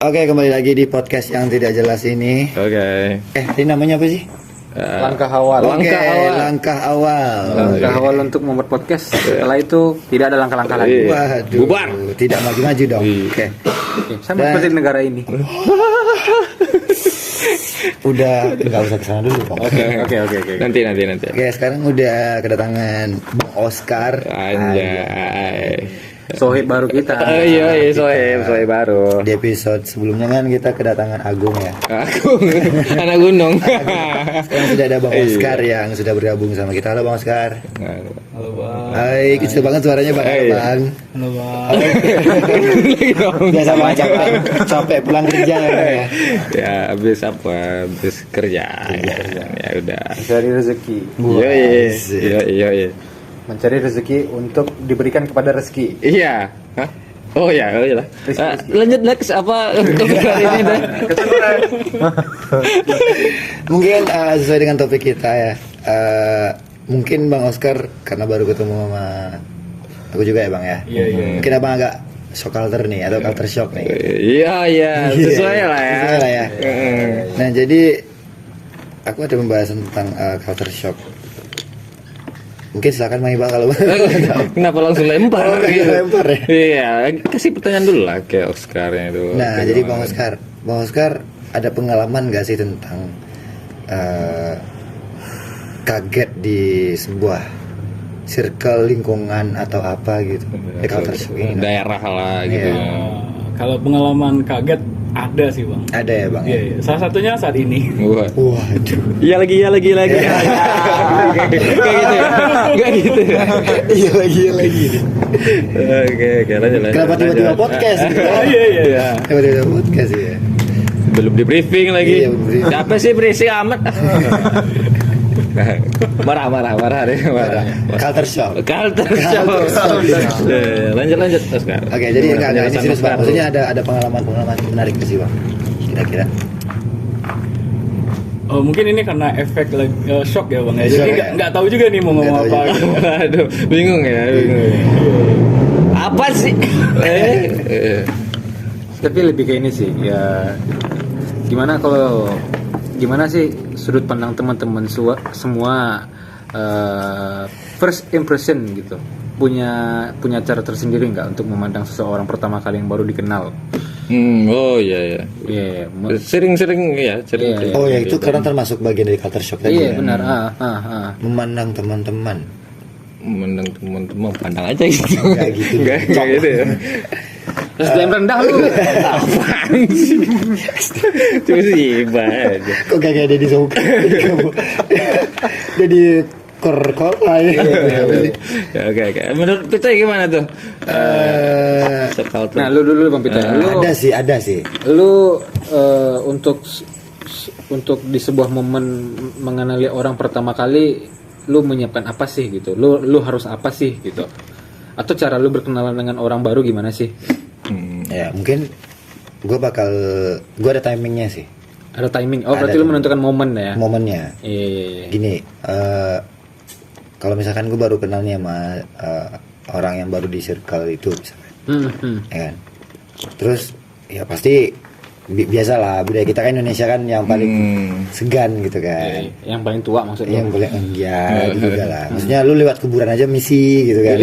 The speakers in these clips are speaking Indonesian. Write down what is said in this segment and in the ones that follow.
Oke, kembali lagi di podcast yang tidak jelas ini. Oke. Ini namanya apa sih? Langkah awal. Oke, langkah awal. Langkah awal untuk membuat podcast. Setelah itu tidak ada langkah-langkah lagi. Waduh, Bubar. tidak maju-maju dong. Oke. Sama seperti negara ini. Udah nggak usah kesana dulu, Bang. Oke. Nanti. Oke, sekarang udah kedatangan Bang Oscar. Anjay. Sohib baru kita. Iya, sohib baru. Di episode sebelumnya kan kita kedatangan Agung ya. Aku anak gunung. Sekarang sudah ada Bang Oscar yang sudah bergabung sama kita. Halo Bang Oscar. Halo bang. Hai, kecil banget suaranya Bang. Halo Bang. Halo bang. Biasa banget capek pulang kerja ya. Ya, habis kerja. Ya udah. Mencari rezeki. Iya. Mencari rezeki untuk diberikan kepada rezeki. Iya. Hah? Oh ya, lah. Lanjut next apa topik hari ini dah? Mungkin sesuai dengan topik kita ya. Mungkin Bang Oscar karena baru ketemu sama aku juga ya Bang ya. Iya. Mungkin Abang agak shock culture nih atau culture shock nih. Iya, sesuai lah ya. Sesuai lah ya. Nah, jadi aku ada pembahasan tentang culture shock. Mungkin silakan Bang Iqbal kalau Kenapa langsung lempar? Oh, lempar ya? Iya, kasih pertanyaan dulu lah ke Oscarnya itu. Nah, jadi Bang Oscar ada pengalaman gak sih tentang kaget di sebuah circle lingkungan atau apa gitu? Di culture shock ini. Daerah lah gitu. Iya. Kalau pengalaman kaget ada sih bang. Ada ya Bang? Iya. Salah satunya saat ini. Waduh. Iya lagi. Kayak gitu ya? Gak gitu ya? Iya lagi. Oke, lanjut. Kenapa tiba-tiba podcast? Gitu? Iya. Tiba-tiba podcast ya. Belum di briefing lagi. Iya, belum briefing. Capek sih berisik amat. Marah deh. Culture shock. Lanjut Oscar. Oke, jadi enggak ini serius Bang. Maksudnya ada pengalaman menarik sih Bang. Kira-kira. Oh, mungkin ini karena efek shock ya bang. Shock, Jadi ya? nggak tahu juga nih mau ngomong Nggak apa. tahu Gitu. Aduh, bingung ya. Apa sih? Tapi lebih ke ini sih. Ya gimana sih sudut pandang teman-teman semua first impression gitu. Punya cara tersendiri nggak untuk memandang seseorang pertama kali yang baru dikenal? Oh iya. Iya. Sering ya. Iya. Oh ya, itu karena termasuk bagian dari culture shock tadi. Iya ya? benar. Memandang teman-teman. Menang teman-teman pandang aja gitu. Kayak gitu. Enggak gitu ya. Terus dia rendah lu. Apaan sih? Cuma sih aja. Kok kayak dia disuka? Jadi kor lah ya. Ya, oke. Menurut Pita gimana tuh? Nah, lu dulu Bang Pita. Ada sih. Lu untuk di sebuah momen mengenali orang pertama kali, lu menyiapkan apa sih gitu? Lu harus apa sih gitu? Atau cara lu berkenalan dengan orang baru gimana sih? Ya mungkin gue ada timingnya sih. Ada timing. Oh, Ada berarti lu timing. menentukan momen ya? Momennya. Iya. Gini, kalau misalkan gue baru kenal nih sama orang yang baru di circle itu misalkan, ya kan. Terus ya pasti biasalah budaya kita kan Indonesia kan yang paling segan gitu kan. Yang paling tua maksudnya. Yang boleh gitu juga lah. Maksudnya lu lewat kuburan aja misi gitu kan.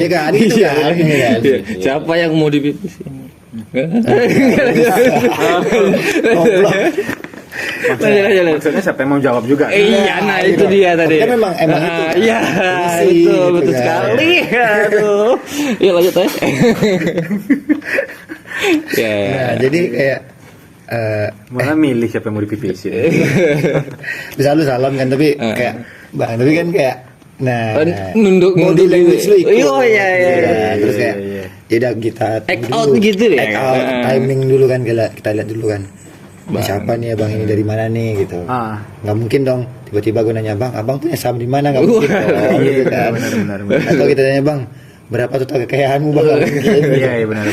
Iya kan? Gitu kan? Iya kan? Siapa yang mau dipipis? Lanjut. Maksudnya siapa yang mau jawab juga? Iya, nah itu dia tadi. Kan emang itu. Kan? Iya, Misi, itu gitu betul kan. sekali. Aduh. Yuk lanjut aja. Ya. Nah, jadi kayak Malah milih siapa yang mau dipipisin. bisa lu salam kan tapi kayak bang tapi kan kayak nunduk body language lu ikut. Oh iya. Terus kayak ya udah kita Act out gitu ya? act out, timing dulu kan kita lihat dulu kan ini siapa nih abang ini dari mana nih gitu. Nggak mungkin dong tiba-tiba gue nanya abang punya saham di mana, nggak mungkin dong, gitu kan. Benar. Atau kita tanya bang berapa total kekayaanmu bang, nggak mungkin. Iya benar.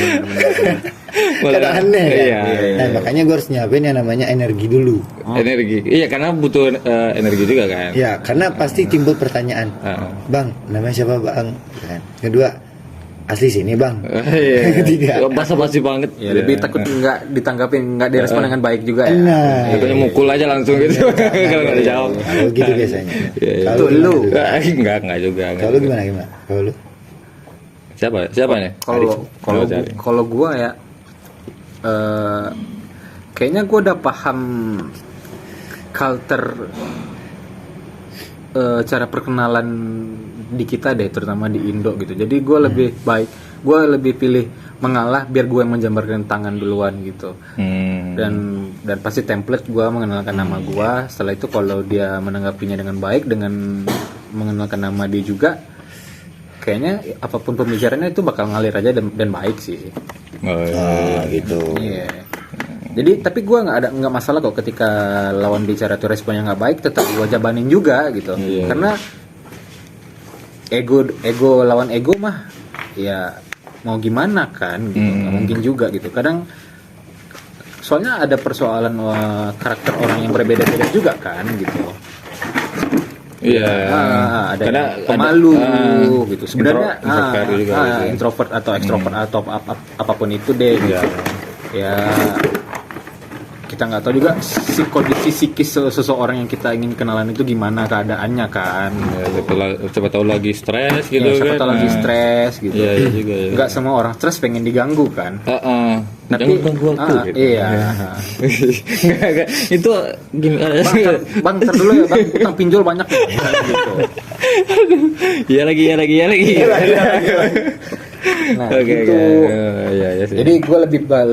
Kan aneh kan? Iya. Nah makanya gue harus nyiapin yang namanya energi dulu. Energi. Iya karena butuh energi juga kan. Ya karena pasti timbul pertanyaan, bang namanya siapa bang? Kan. Kedua asli sini bang. Iya. Tidak. Basa-basi banget. Ya, lebih takut nggak ditanggapin, nggak direspon dengan baik juga ya. Nah, Pokoknya mukul aja langsung gitu kalau nggak dijawab. kalau gitu biasanya. Iya, iya. Kalau Itu lu. Enggak juga. Kalau lu gimana? Kalau lu? Siapa nih? Kalau gua ya kayaknya gua udah paham culture cara perkenalan di kita deh, terutama di Indo gitu. Jadi gue lebih baik, gue lebih pilih mengalah biar gue yang menjambarkan tangan duluan gitu. Dan pasti template gue mengenalkan nama gue. Setelah itu kalau dia menanggapinya dengan baik, dengan mengenalkan nama dia juga, kayaknya apapun pembicaraannya itu bakal ngalir aja dan baik sih. Gitu. Iya. Jadi tapi gue nggak masalah kok ketika lawan bicara tuh responnya nggak baik, tetap gue jabanin juga gitu. Karena ego lawan ego mah ya mau gimana kan gitu. Nggak mungkin juga gitu. Kadang soalnya ada persoalan karakter orang yang berbeda-beda juga kan gitu. Iya. Ada Karena yang pemalu gitu. Sebenarnya introvert juga gitu. introvert atau ekstrovert atau apapun itu deh gitu. Ya kita nggak tahu juga kondisi psikis seseorang yang kita ingin kenalan itu gimana keadaannya kan. Ya, siapa tahu lagi stres gitu Ya, siapa kan. tahu lagi stres gitu. Iya, iya juga ya. Nggak semua orang stres pengen diganggu kan. Tapi jangan ganggu aku gitu. Iya. Enggak. Itu gimana? Bang, ntar dulu ya bang, utang pinjol banyak gitu. Iya lagi. Nah, Oke, gitu. Iya sih. Jadi gue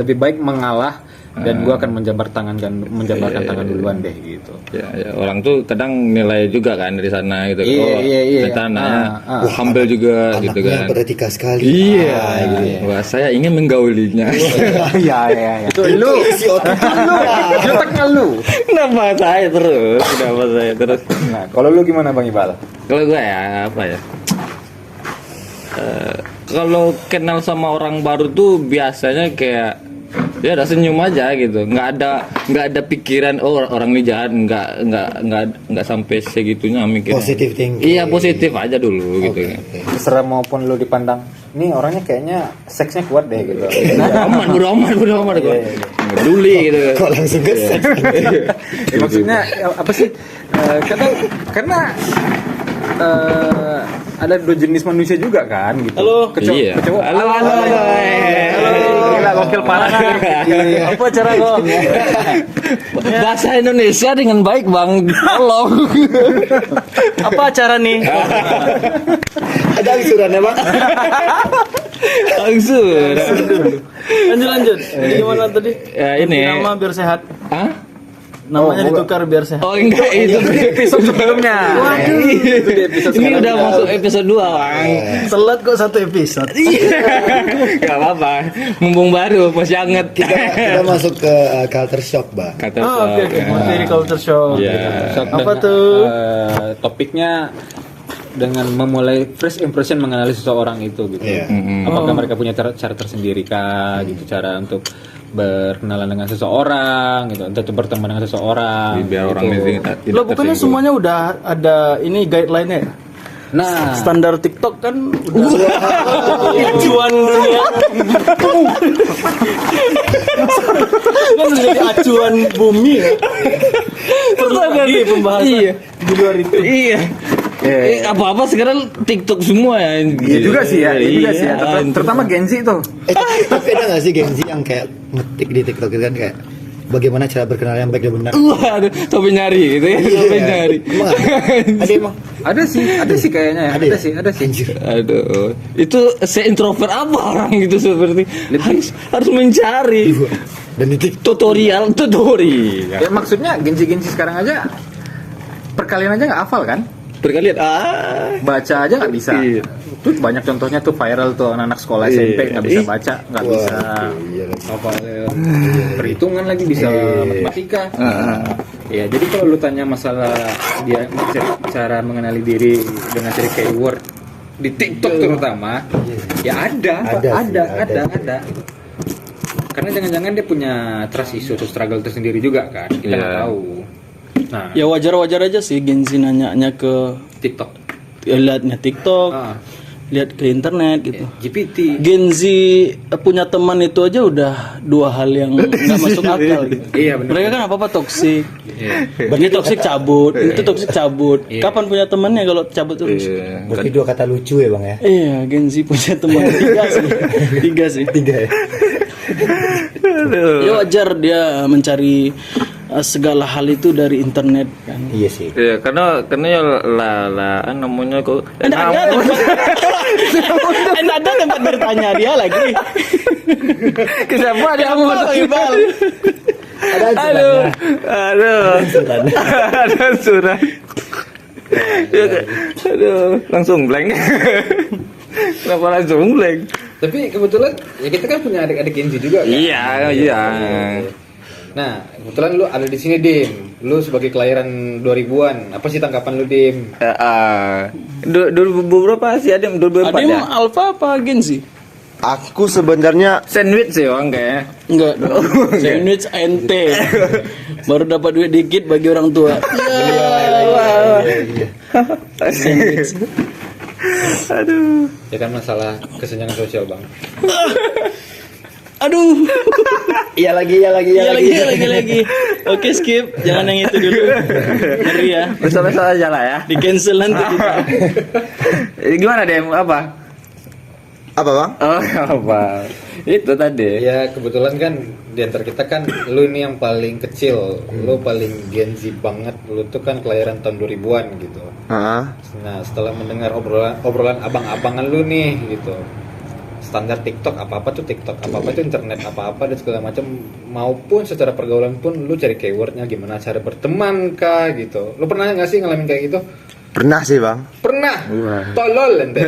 lebih baik mengalah dan gue akan menjabarkan tangan duluan deh gitu. Ya, orang tuh kadang nilai juga kan dari sana gitu. Iya. Ternyata humble juga gitu Anaknya kan. beretika sekali. Iya, gitu. Wah, saya ingin menggaulinya. Iya. Itu lu. Otaknya lu. Kenapa saya terus? Nah, kalau lu gimana Bang Ibal? Kalau gue ya apa ya? Kalau kenal sama orang baru tuh biasanya kayak ya ada senyum aja gitu, nggak ada pikiran orang ini jahat, nggak sampai segitunya mikir. Positive thinking. Iya, positif aja dulu gitu. Terserah maupun lu dipandang, ini orangnya kayaknya seksnya kuat deh gitu. Bodo amat gue. Nggak peduli gitu. Kok langsung ke seks? Ya, maksudnya apa sih? Karena ada dua jenis manusia juga kan gitu. Halo. Iya. Halo. Gila gokil parah. Apa cara kok? Bahasa Indonesia dengan baik bang, tolong. Apa acara nih? Ada angsurannya bang? Langsung. Lanjut. Jadi gimana tadi? Ya, ini. Nama biar sehat. Hah? Namanya ditukar biar sehat. Oh enggak, itu Episode sebelumnya. Waduh, ini udah masuk episode 2 bang. Telat kok satu episode. Gak apa-apa, mumpung baru masih anget. Kita masuk ke culture shock bang. Kata Oke. Materi culture shock. Iya. Apa tuh? Topiknya dengan memulai first impression mengenali seseorang itu gitu. Iya. Apakah mereka punya cara tersendiri kah gitu, cara untuk berkenalan dengan seseorang gitu, untuk berteman dengan seseorang. Biar orang gitu. ini Lo bukannya semuanya udah ada ini guideline-nya ya? Nah, Standar TikTok kan udah acuan dunia. Kan udah jadi acuan bumi ya. Perlu lagi pembahasan di luar itu. Iya. Apa-apa sekarang TikTok semua ya. iya juga sih ya, terutama Gen Z tuh. Tapi ada nggak sih gengsi yang kayak ngetik di TikTok itu kan kayak bagaimana cara berkenal yang baik dan benar? Waduh, sampai nyari gitu ya, sampai nyari. Emang ada emang? Ada sih kayaknya ya. Ada sih. Anjir. Aduh, itu se-introvert apa orang gitu seperti harus mencari Dan itu tutorial. Ya maksudnya Gen Z sekarang aja perkalian aja nggak hafal kan? Berkalian Baca aja nggak bisa. Iya. Tuh banyak contohnya tuh viral tuh anak-anak sekolah SMP nggak bisa baca, nggak Wah, bisa iya. apa perhitungan lagi, bisa matematika. Ya jadi kalau lu tanya masalah dia cara mengenali diri dengan cari keyword di TikTok terutama, ya ada. Karena jangan-jangan dia punya trust issue atau struggle tersendiri juga kan, kita nggak tahu. Nah, Ya wajar aja sih Gen Z nanya ke TikTok. liatnya TikTok. lihat ke internet gitu. GPT. Gen Z punya teman itu aja udah dua hal yang nggak masuk akal gitu. Iya, benar. Mereka kan apa toksik. Ini toksik cabut, itu toksik cabut. Kapan punya temannya kalau cabut terus? Berarti dua kata lucu ya bang ya. Iya, Gen Z punya teman tiga sih. Tiga ya. Ya wajar dia mencari segala hal itu dari internet kan. Iya sih. Iya, karena ya lah namanya kok Enak ada tempat bertanya dia lagi. kenapa dia Kamu lagi bal. Ada aduh ada surat aduh langsung blank kenapa langsung blank. Tapi kebetulan ya kita kan punya adik-adik Gen Z juga kan? Iya. Nah, kebetulan lu ada di sini, Dim. Lu sebagai kelahiran 2000-an. Apa sih tanggapan lu, Dim? 2000 berapa sih Adem? 2004 Ada ya? yang alpha apa Gen Z? Aku sebenarnya Sandwich sih orang kayaknya. Enggak. Sandwich NT. Baru dapat duit dikit bagi orang tua. Sandwich. Aduh. Ya kan masalah kesenjangan sosial, Bang. Aduh. iya lagi. Oke, skip. Jangan yang itu dulu. Ngeri ya. Besok-besok aja lah ya. Di cancel nanti kita. Gimana Dem? Apa? apa bang? Oh, apa? Itu tadi. Ya kebetulan kan di antara kita kan lu ini yang paling kecil, lu paling Gen Z banget, lu tuh kan kelahiran tahun 2000-an gitu. Nah setelah mendengar obrolan abang-abangan lu nih gitu, standar TikTok apa-apa tuh TikTok, apa-apa itu internet, apa-apa dan segala macam, maupun secara pergaulan pun lu cari keywordnya gimana cara berteman kah gitu. Lu pernah nggak sih ngalamin kayak gitu? Pernah sih bang. Pernah. Tolol ente.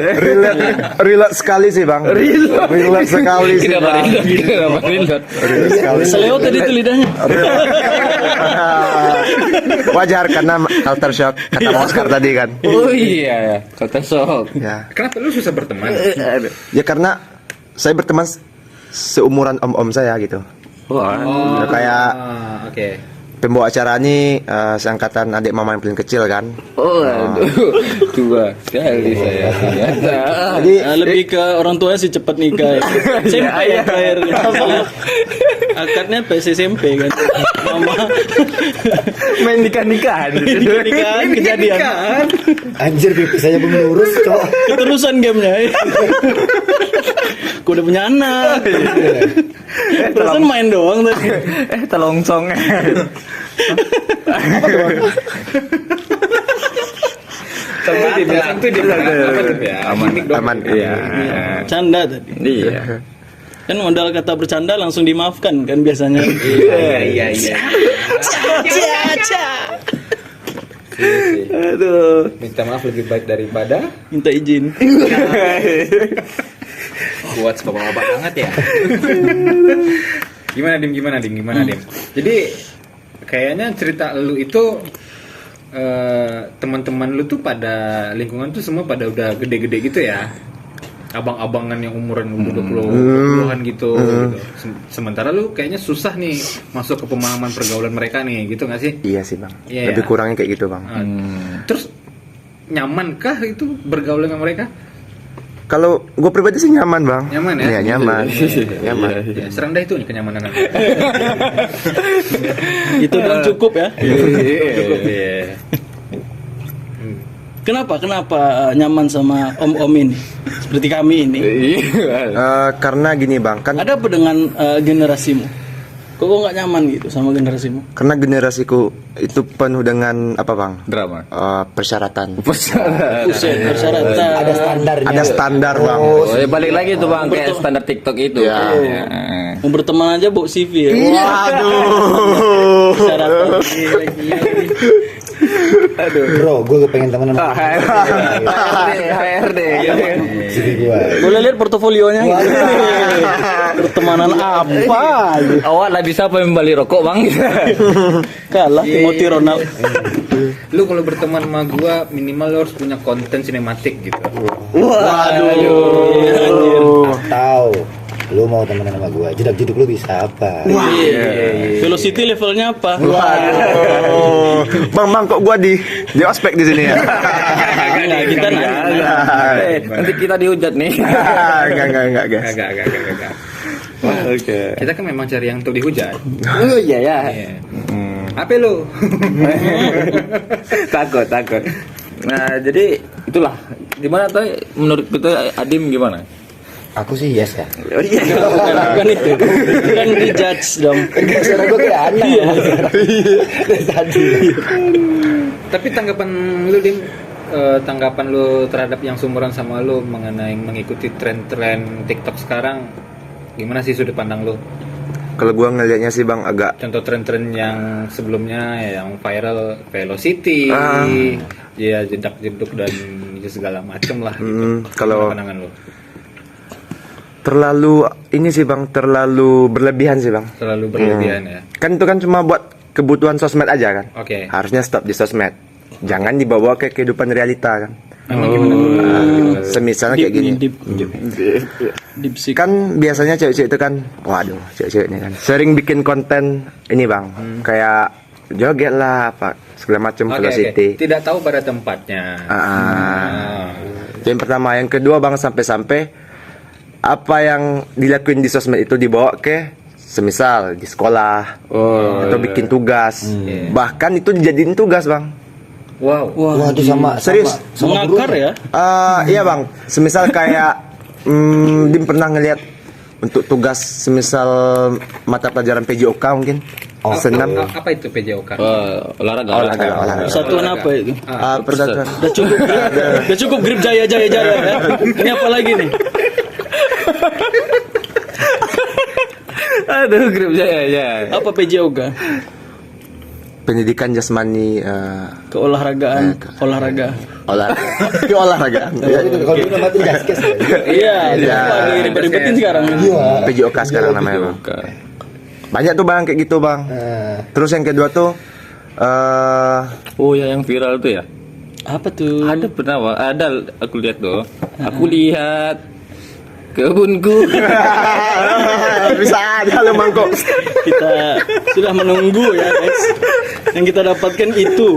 Relate sekali sih bang. Relate sekali sih bang. Relate sekali. Seleo tadi itu lidahnya. Wajar karena culture shock kata Bang Oscar tadi kan. Oh iya, kata sok. Ya. Kenapa lu susah berteman? Ya karena saya berteman seumuran om-om saya gitu. Wah, Kayak Oke. pembawa acara ini seangkatan adik mama yang paling kecil kan. oh aduh, tua sekali saya ternyata. Jadi Lebih ke orang tuanya sih cepat nikah. SMP ya terakhir. Akadnya pas SMP kan. Mama Main nikah-nikahan. nikahan kejadian. anjir pipis saya belum lurus cowok. Keterusan gamenya. Gue udah punya anak. Perasaan main doang tadi. Telongsong. Santuy dia, santuy dia. Apa tuh ya? Gimik doang. Aman. Iya. Canda tadi. Iya. Kan modal kata bercanda langsung dimaafkan kan biasanya. Iya. Aduh. Minta maaf lebih baik daripada Minta izin. kuat bapak-bapak banget ya. Gimana Dim? Jadi kayaknya cerita lu itu teman-teman lu tuh pada lingkungan tuh semua pada udah gede-gede gitu ya. Abang-abangan yang umuran udah 20-an gitu. Sementara lu kayaknya susah nih masuk ke pemahaman pergaulan mereka nih, gitu nggak sih? Iya sih bang. Iya, Lebih ya. kurangnya kayak gitu bang. Terus nyamankah itu bergaul dengan mereka? Kalau gue pribadi sih nyaman bang. Nyaman ya? Iya nyaman. Nyaman. Ya, serendah itu nih kenyamanan. Itu udah cukup ya. Iya. Kenapa nyaman sama om-om ini? Seperti kami ini. Karena gini bang kan. Ada apa dengan generasimu? Kok nggak nyaman gitu sama generasimu? Karena generasiku itu penuh dengan apa bang? Drama. Persyaratan. Buset, persyaratan. Ada standarnya. Ada standar bang. Oh, ya balik lagi tuh bang kayak standar TikTok itu. Ya. Mau berteman aja bawa CV ya. Waduh. Persyaratan. Aduh. Bro, gue kepengen temenan sama HRD. CV gue. Boleh lihat portofolionya gitu. Pertemanan apa gitu. Awak lah bisa apa membeli rokok bang? Kalah Timothy Ronald. Lu kalau berteman sama gua minimal lu harus punya konten sinematik gitu. Waduh. Atau lu mau temenan sama gue, jedak-jeduk lu bisa apa? Velocity levelnya apa? Waduh. Bang, kok gue di ospek di sini ya? Enggak, kita nanya. Nanti kita dihujat nih. Enggak, guys. Agak. Oke. Kita kan memang cari yang untuk dihujat. Oh iya ya. Iya. Apa lu? Takut. Nah, jadi itulah. Gimana tuh menurut kita Adim gimana? Aku sih yes ya. Oh iya. Bukan itu. Bukan dijudge dong. Suara gue kayak aneh. Tadi. Tapi tanggapan lu Dim, tanggapan lu terhadap yang seumuran sama lu mengenai mengikuti tren-tren TikTok sekarang, gimana sih sudut pandang lu? Kalau gua ngelihatnya sih Bang agak Contoh tren-tren yang sebelumnya yang viral, Velocity, ya jedak-jeduk dan segala macem lah. Gitu. kalau- Gimana pandangan lu? terlalu ini sih Bang, terlalu berlebihan sih Bang. Terlalu berlebihan ya. Kan itu kan cuma buat kebutuhan sosmed aja kan. Oke. Harusnya stop di sosmed. Jangan dibawa ke kehidupan realita kan. Emang gimana tuh? Semisal kayak gini. Deep sih. Kan biasanya cewek-cewek itu kan, waduh, cewek-cewek ini kan sering bikin konten ini Bang, kayak joget lah apa segala macam Oke. velocity. Tidak tahu pada tempatnya. Itu yang pertama, yang kedua Bang, sampai apa yang dilakuin di sosmed itu dibawa ke semisal di sekolah atau bikin tugas. Bahkan itu dijadiin tugas Bang. Wow. Wah, itu sama Serius? sama Mengakar gurunya. ya. Iya Bang, semisal kayak Dim pernah ngeliat untuk tugas semisal mata pelajaran PJOK mungkin senam. Apa itu PJOK? Olahraga. Satuan apa itu? Persatuan. Udah cukup grip jaya ya. Ini apa lagi nih? Aduh, grup ya. Apa PJOGA? Pendidikan jasmani Keolahragaan, olahraga. olahraga. Kalau dulu nama itu gaskes ya. Iya, Iya. lagi ribet-ribetin sekarang. PJOK sekarang namanya Bang. Banyak tuh Bang kayak gitu Bang. Terus yang kedua tuh Oh ya, yang viral tuh ya. Apa tuh? Ada pernah Bang? Ada, aku lihat tuh. Aku lihat kebunku. bisa aja lu mangkok. Kita sudah menunggu ya, guys. Yang kita dapatkan itu.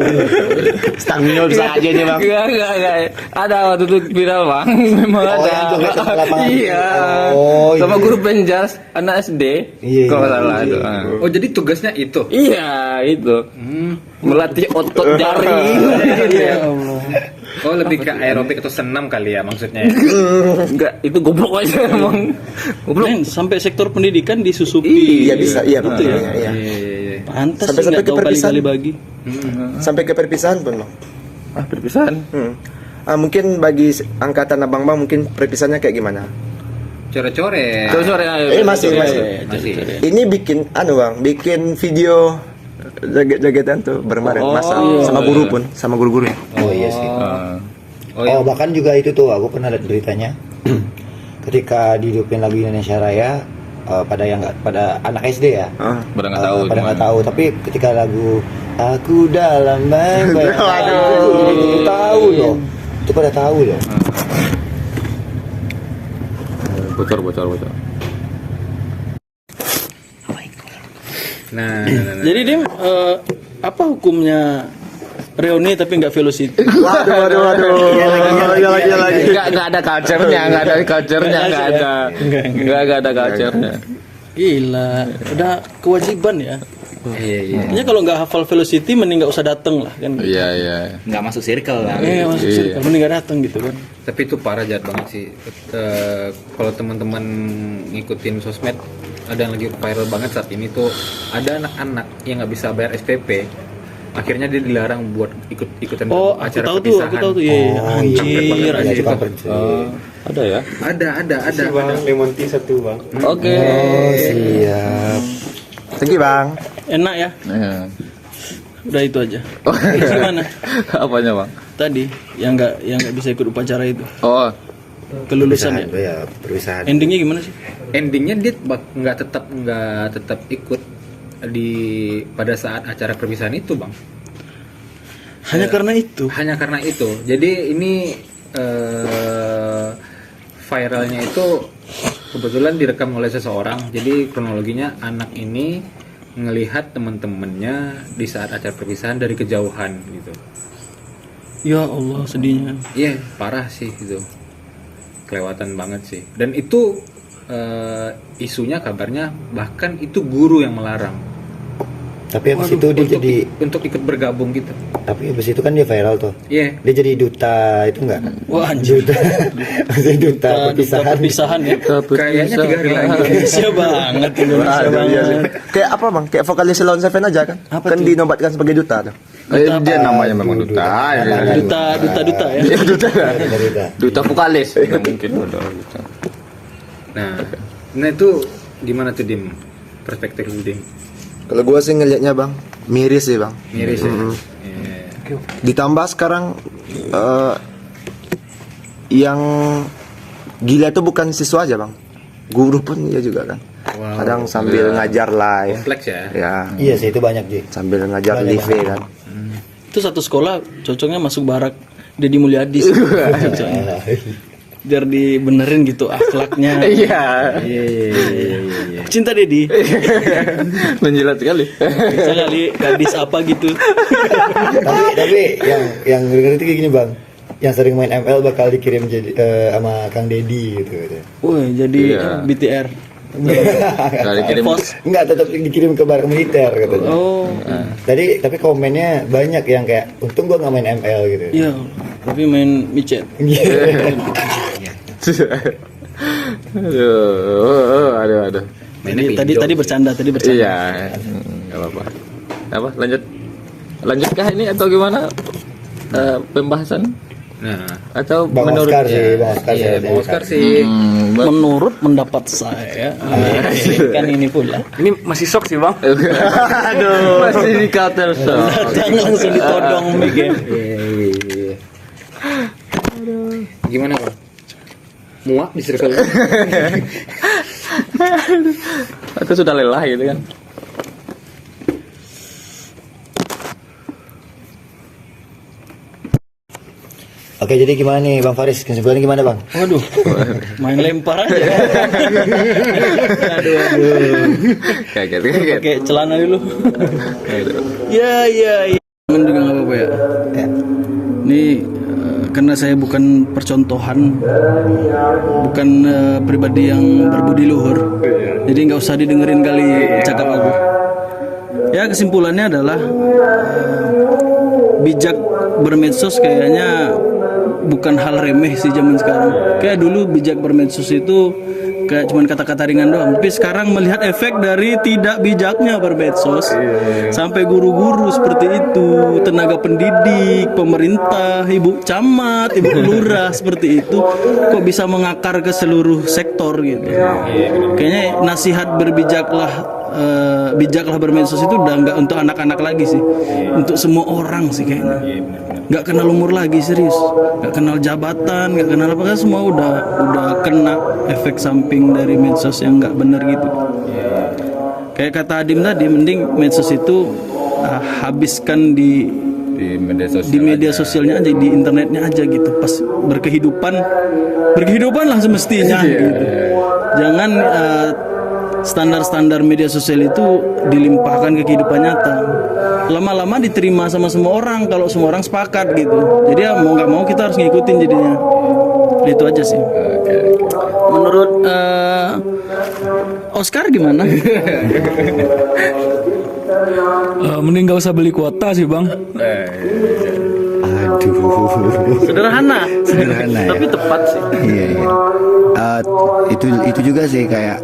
Stangnya bisa aja nih Bang. Enggak. Ada waktu itu viral Bang. Memang Oh, ada. yang joget sama lapangan. Iya. Oh, Sama iya. guru penjas anak SD. Iya, Kalau iya, salah iya, itu. iya. Oh, jadi tugasnya itu. Iya, itu. Melatih otot jari. Ya Allah. Oh, lebih ke aerobik atau senam kali ya maksudnya. Ya? Enggak, itu goblok aja emang. Goblok. Men, sampai sektor pendidikan disusupi. Iya bisa, iya Bang. Gitu ya. Iya. Pantas Sampai- sih sampai nggak tahu ke perpisahan. kali-kali bagi. Sampai ke perpisahan pun Bang. Perpisahan. Mungkin bagi angkatan abang-abang mungkin perpisahannya kayak gimana? Coret-coret. Sore Masih. Masih. Ini bikin Bang, bikin video joget-jogetan tuh bareng-bareng sama guru pun, sama guru-gurunya. Oh iya sih. Oh, iya. Oh, bahkan juga itu tuh aku pernah lihat beritanya. Ketika dihidupin lagu Indonesia Raya pada anak SD ya. Pada nggak tahu. Pada nggak tahu, tapi ketika lagu Aku Dalam Bayang-Bayang Waduh. itu tahu loh. Itu pada tahu loh. Bocor. Nah. Jadi Dim, apa hukumnya reuni tapi nggak velocity? Waduh. Iya lagi. Enggak ada culture-nya, enggak ada culture-nya. Gila, udah kewajiban ya. Iya. Artinya kalau nggak hafal velocity mending nggak usah datang lah kan. Iya. Nggak masuk circle lah. Masuk circle, mending nggak datang gitu kan. Tapi itu parah jahat banget sih. Kalau teman-teman ngikutin sosmed, ada yang lagi viral banget saat ini tuh, ada anak-anak yang nggak bisa bayar SPP. Akhirnya dia dilarang buat ikutan Oh, aku acara tahu tuh, perpisahan. Iya. Anjir, Banyak anjir. tukang pensil. Ada ya? Ada. Lemon tea satu Bang. Oke. Oh, siap. Thank you Bang. Enak ya. Iya. Udah itu aja. Oh, Terus gimana? apanya, Bang? Tadi yang nggak bisa ikut upacara itu. Oh, Kelulusan ya. Ya, perpisahan. Endingnya gimana sih? Endingnya dia nggak tetap ikut pada saat acara perpisahan itu, Bang. Hanya karena itu. Hanya karena itu. Jadi ini viralnya itu kebetulan direkam oleh seseorang. Jadi kronologinya anak ini ngelihat teman-temannya di saat acara perpisahan dari kejauhan gitu. Ya Allah, sedihnya. Iya, parah sih itu. Kelewatan banget sih. Dan itu isunya kabarnya bahkan itu guru yang melarang Tapi habis itu dia jadi, untuk ikut bergabung gitu. tapi habis itu kan dia viral tuh. Iya. Dia jadi duta itu enggak? Wah, anjir. Duta, maksudnya duta perpisahan. Perpisahan ya. Kayaknya 3 hari lagi. Indonesia banget, Indonesia Aduh, iya sih. banget. Kayak apa bang? Kayak vokalis Salon Seven aja kan? Kan dinobatkan sebagai duta tuh. Dia namanya memang duta. Duta ya. Iya duta. Duta. Duta vokalis. Nggak mungkin ada duta. Nah itu gimana tuh Dim? Perspektif lu Dim? Kalau gua sih ngelihatnya bang, miris sih bang. Miris ya. Ditambah sekarang yang gila itu bukan siswa aja bang, guru pun dia juga kan. Wow. Kadang sambil ngajar live. Kompleks ya. Ya, Iya sih itu banyak Ji. sambil ngajar Banyak live kan. Itu satu sekolah cocoknya masuk barak Deddy Mulyadi. Cocoknya. Biar dibenerin gitu akhlaknya. Iya. Aku cinta Deddy. Menjilat sekali. Bisa kali gadis apa gitu. tapi yang denger itu kayak gini bang, yang sering main ML bakal dikirim jadi sama Kang Deddy gitu. Woi, jadi Iya. BTR. Kali kirim. Pos. Enggak, tetap dikirim ke barak militer katanya. Oh. Tapi komennya banyak yang kayak untung gua nggak main ML gitu. Iya, tapi main micet. Aduh. Tadi bercanda. Iya. Enggak apa-apa. Apa? Lanjutkah ini atau gimana? Pembahasan Nah, atau Bang menurut Oscar sih, Bang Oscar iya, sih. Bang Oscar sih. Menurut pendapat saya, kan ini pula. Ini masih shock sih bang. Aduh, masih di counter shock. Jangan langsung ditodong mic ya. Gimana bang? Muak di circle. Atau sudah lelah gitu kan? Oke, jadi gimana nih Bang Faris? Kesimpulannya gimana Bang? Waduh, main lempar aja. aduh. Kaget. Pakai celana dulu. Ya. Temen juga nggak apa-apa ya. Ini karena saya bukan percontohan, bukan pribadi yang berbudi luhur, jadi nggak usah didengerin kali cakap aku. Ya kesimpulannya adalah bijak bermedsos kayaknya bukan hal remeh sih zaman sekarang. Kayak dulu bijak bermedsos itu kayak cuman kata-kata ringan doang. Tapi sekarang melihat efek dari tidak bijaknya bermedsos, sampai guru-guru seperti itu, tenaga pendidik, pemerintah, ibu camat, ibu lurah seperti itu, kok bisa mengakar ke seluruh sektor gitu. Kayaknya nasihat bijaklah bermedsos itu udah nggak untuk anak-anak lagi sih, untuk semua orang sih kayaknya. Nggak kenal umur lagi, serius, nggak kenal jabatan, nggak kenal apa, semua udah kena efek samping dari medsos yang nggak bener gitu. Kayak kata Adim tadi, mending medsos itu habiskan di media sosialnya aja, di internetnya aja gitu. Pas berkehidupan lah semestinya gitu. Jangan standar-standar media sosial itu dilimpahkan ke kehidupan nyata. Lama-lama diterima sama semua orang kalau semua orang sepakat gitu. Jadi ya mau nggak mau kita harus ngikutin jadinya. Itu aja sih. Menurut Oscar gimana? Mending gak usah beli kuota sih bang. Aduh. Sederhana Sederhana ya. tapi tepat sih. Iya. Itu juga sih kayak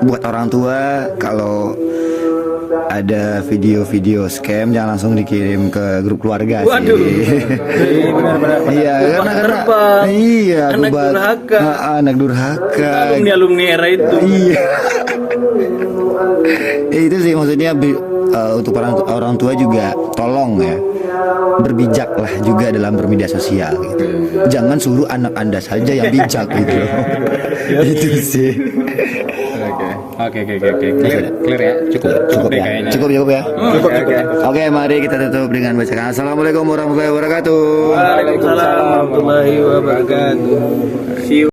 buat orang tua, kalau ada video-video scam jangan langsung dikirim ke grup keluarga sih. Waduh. Iya, karena terbang. iya, Anak buat- durhaka. anak durhaka. Alumni era itu. Iya. Itu sih maksudnya untuk orang tua juga tolong ya, berbijaklah juga dalam bermedia sosial gitu. Jangan suruh anak Anda saja yang bijak gitu. Itu sih. Oke. Clear ya. Cukup deh ya. kayaknya. Cukup ya. Cukup. Oke, mari kita tutup dengan bacaan. Assalamualaikum warahmatullahi wabarakatuh. Waalaikumsalam warahmatullahi wabarakatuh. See you.